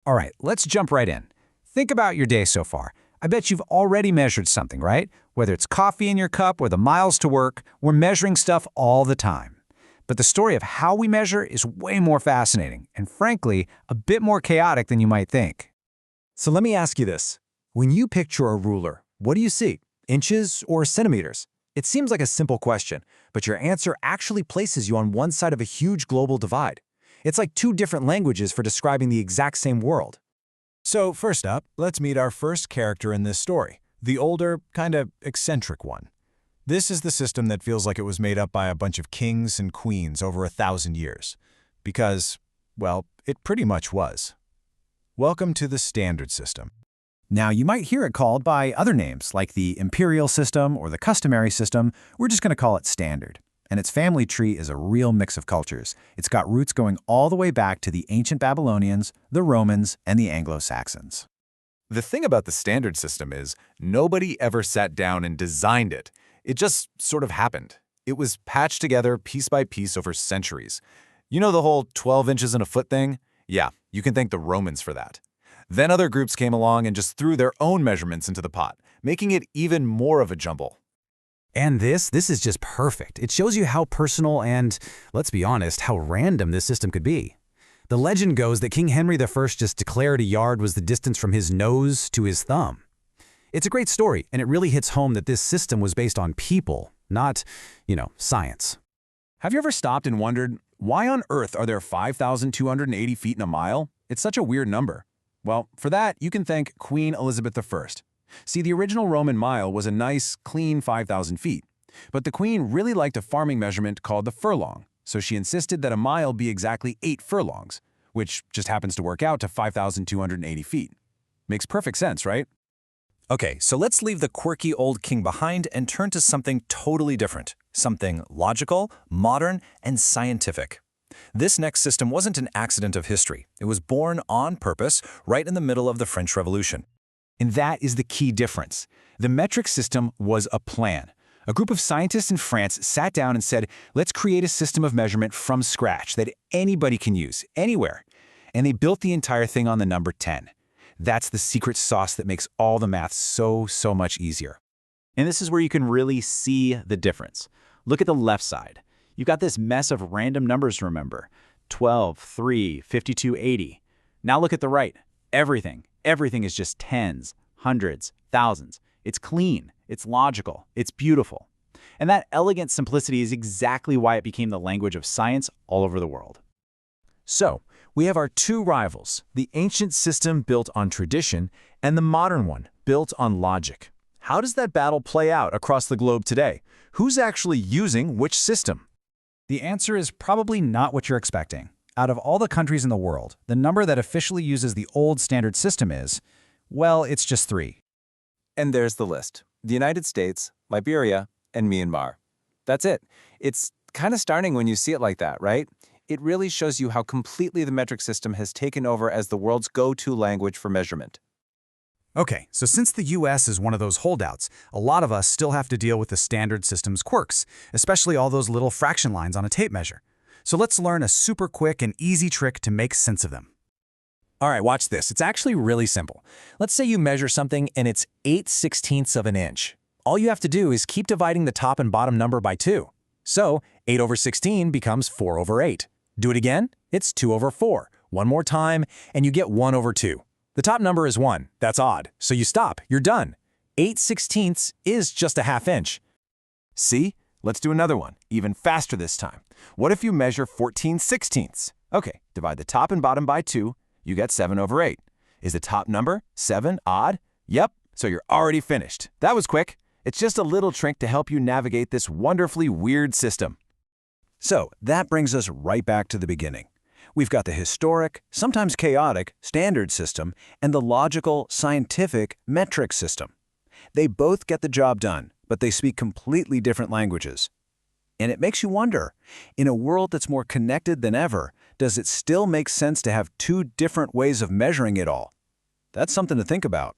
All right, let's jump right in. Think about your day so far. I bet you've already measured something, right? Whether it's coffee in your cup or the miles to work, we're measuring stuff all the time. But the story of how we measure is way more fascinating and, frankly, a bit more chaotic than you might think. So let me ask you this. When you picture a ruler, what do you see? Inches or centimeters? It seems like a simple question, but your answer actually places you on one side of a huge global divide. It's like two different languages for describing the exact same world. So first up, let's meet our first character in this story, the older, kind of eccentric one. This is the system that feels like it was made up by a bunch of kings and queens over 1,000 years. Because, well, it pretty much was. Welcome to the standard system. Now, you might hear it called by other names, like the imperial system or the customary system. We're just going to call it standard. And its family tree is a real mix of cultures. It's got roots going all the way back to the ancient Babylonians, the Romans, and the Anglo-Saxons. The thing about the standard system is nobody ever sat down and designed it. It just sort of happened. It was patched together piece by piece over centuries. You know the whole 12 inches in a foot thing? Yeah, you can thank the Romans for that. Then other groups came along and just threw their own measurements into the pot, making it even more of a jumble. And this is just perfect. It shows you how personal and, let's be honest, how random this system could be. The legend goes that King Henry I just declared a yard was the distance from his nose to his thumb. It's a great story, and it really hits home that this system was based on people, not, science. Have you ever stopped and wondered, why on earth are there 5,280 feet in a mile? It's such a weird number. Well, for that, you can thank Queen Elizabeth I. See, the original Roman mile was a nice, clean 5,000 feet. But the queen really liked a farming measurement called the furlong, so she insisted that a mile be exactly 8 furlongs, which just happens to work out to 5,280 feet. Makes perfect sense, right? Okay, so let's leave the quirky old king behind and turn to something totally different. Something logical, modern, and scientific. This next system wasn't an accident of history. It was born on purpose right in the middle of the French Revolution. And that is the key difference. The metric system was a plan. A group of scientists in France sat down and said, let's create a system of measurement from scratch that anybody can use, anywhere. And they built the entire thing on the number 10. That's the secret sauce that makes all the math so much easier. And this is where you can really see the difference. Look at the left side. You've got this mess of random numbers to remember. 12, 3, 52, 80. Now look at the right. Everything is just tens, hundreds, thousands. It's clean, it's logical, it's beautiful. And that elegant simplicity is exactly why it became the language of science all over the world. So, we have our two rivals, the ancient system built on tradition and the modern one built on logic. How does that battle play out across the globe today? Who's actually using which system? The answer is probably not what you're expecting. Out of all the countries in the world, the number that officially uses the old standard system is, well, it's just 3. And there's the list. The United States, Liberia, and Myanmar. That's it. It's kind of startling when you see it like that, right? It really shows you how completely the metric system has taken over as the world's go-to language for measurement. Okay, so since the US is one of those holdouts, a lot of us still have to deal with the standard system's quirks, especially all those little fraction lines on a tape measure. So let's learn a super quick and easy trick to make sense of them. All right, watch this. It's actually really simple. Let's say you measure something and it's 8/16 of an inch. All you have to do is keep dividing the top and bottom number by 2. So 8/16 becomes 4/8. Do it again, it's 2/4. One more time, and you get 1/2. The top number is 1. That's odd. So you stop. You're done. 8/16 is just a half inch. See? Let's do another one, even faster this time. What if you measure 14/16? Okay, divide the top and bottom by 2, you get 7/8. Is the top number 7 odd? Yep, so you're already finished. That was quick. It's just a little trick to help you navigate this wonderfully weird system. So that brings us right back to the beginning. We've got the historic, sometimes chaotic, standard system and the logical, scientific, metric system. They both get the job done, but they speak completely different languages. And it makes you wonder, in a world that's more connected than ever, does it still make sense to have two different ways of measuring it all? That's something to think about.